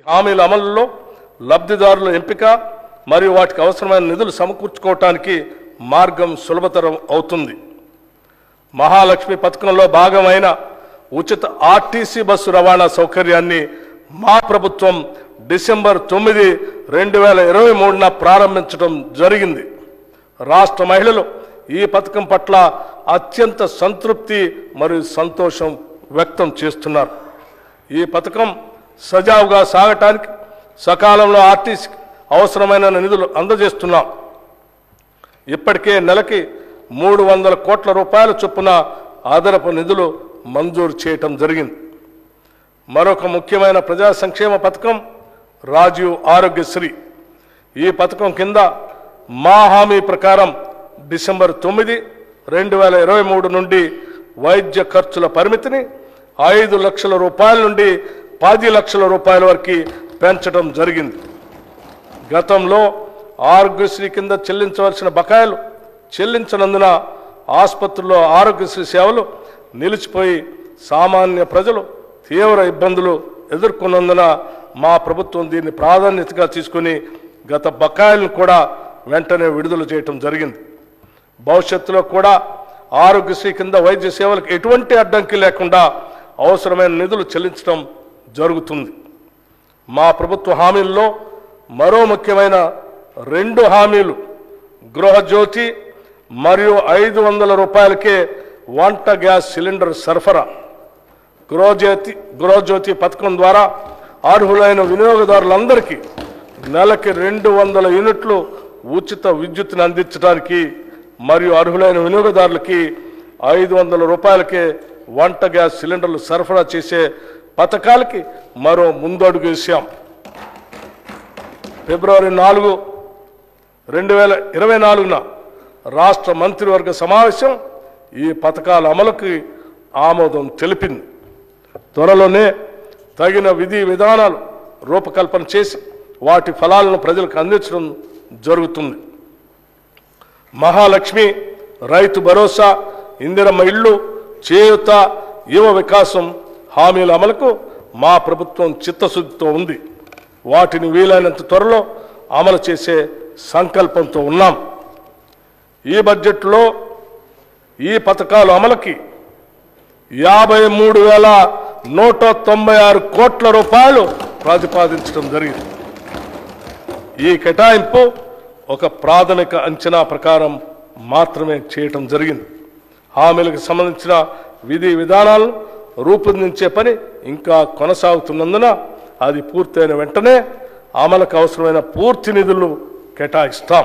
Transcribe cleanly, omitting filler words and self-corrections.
హామీల అమలులో లబ్ధిదారుల ఎంపిక మరియు వాటికి అవసరమైన నిధులు సమకూర్చుకోవటానికి మార్గం సులభతరం అవుతుంది. మహాలక్ష్మి పథకంలో భాగమైన ఉచిత ఆర్టీసీ బస్సు రవాణా సౌకర్యాన్ని మా ప్రభుత్వం డిసెంబర్ 9, 2023న ప్రారంభించడం జరిగింది. రాష్ట్ర మహిళలు ఈ పథకం పట్ల అత్యంత సంతృప్తి మరియు సంతోషం వ్యక్తం చేస్తున్నారు. ఈ పథకం సజావుగా సాగటానికి సకాలంలో ఆర్టీసీకి అవసరమైన నిధులు అందజేస్తున్నాం. ఇప్పటికే నెలకి 300 కోట్ల రూపాయల చొప్పున అదనపు నిధులు మంజూరు చేయటం జరిగింది. మరొక ముఖ్యమైన ప్రజా సంక్షేమ పథకం రాజీవ్ ఆరోగ్యశ్రీ. ఈ పథకం కింద మా హామీ ప్రకారం డిసెంబర్ 9, 2023 నుండి వైద్య ఖర్చుల పరిమితిని 5 లక్షల రూపాయల నుండి 10 లక్షల రూపాయల వరకు పెంచడం జరిగింది. గతంలో ఆరోగ్యశ్రీ కింద చెల్లించవలసిన బకాయిలు చెల్లించనందున ఆసుపత్రుల్లో ఆరోగ్యశ్రీ సేవలు నిలిచిపోయి సామాన్య ప్రజలు తీవ్ర ఇబ్బందులు ఎదుర్కొన్నందున మా ప్రభుత్వం దీన్ని ప్రాధాన్యతగా తీసుకుని గత బకాయిలను కూడా వెంటనే విడుదల చేయటం జరిగింది. భవిష్యత్తులో కూడా ఆరోగ్యశ్రీ కింద వైద్య సేవలకు ఎటువంటి అడ్డంకి లేకుండా అవసరమైన నిధులు చెల్లించడం జరుగుతుంది. మా ప్రభుత్వ హామీల్లో మరో ముఖ్యమైన 2 హామీలు గృహజ్యోతి మరియు 500 రూపాయలకే వంట గ్యాస్ సిలిండర్ సరఫరా. గృహజ్యోతి పథకం ద్వారా అర్హులైన వినియోగదారులందరికీ నెలకి 200 యూనిట్లు ఉచిత విద్యుత్తును అందించడానికి మరియు అర్హులైన వినియోగదారులకి 500 రూపాయలకే వంట గ్యాస్ సిలిండర్లు సరఫరా చేసే పథకాలకి మరో ముందడుగు వేశాం. ఫిబ్రవరి 4, 2024న రాష్ట్ర మంత్రివర్గ సమావేశం ఈ పథకాల అమలుకి ఆమోదం తెలిపింది. త్వరలోనే తగిన విధి విధానాలు రూపకల్పన చేసి వాటి ఫలాలను ప్రజలకు అందించడం జరుగుతుంది. మహాలక్ష్మి, రైతు భరోసా, ఇందిరమ్మ ఇళ్ళు, చేయూత, యువ వికాసం హామీల అమలుకు మా ప్రభుత్వం చిత్తశుద్ధితో ఉంది. వాటిని వీలైనంత త్వరలో అమలు చేసే సంకల్పంతో ఉన్నాం. ఈ బడ్జెట్లో ఈ పథకాల అమలుకి 53,196 కోట్ల రూపాయలు ప్రతిపాదించడం జరిగింది. ఈ కేటాయింపు ఒక ప్రాథమిక అంచనా ప్రకారం మాత్రమే చేయటం జరిగింది. హామీలకు సంబంధించిన విధి విధానాలను రూపొందించే పని ఇంకా కొనసాగుతున్నందున అది పూర్తయిన వెంటనే అమలుకు అవసరమైన పూర్తి నిధులు కేటాయిస్తాం.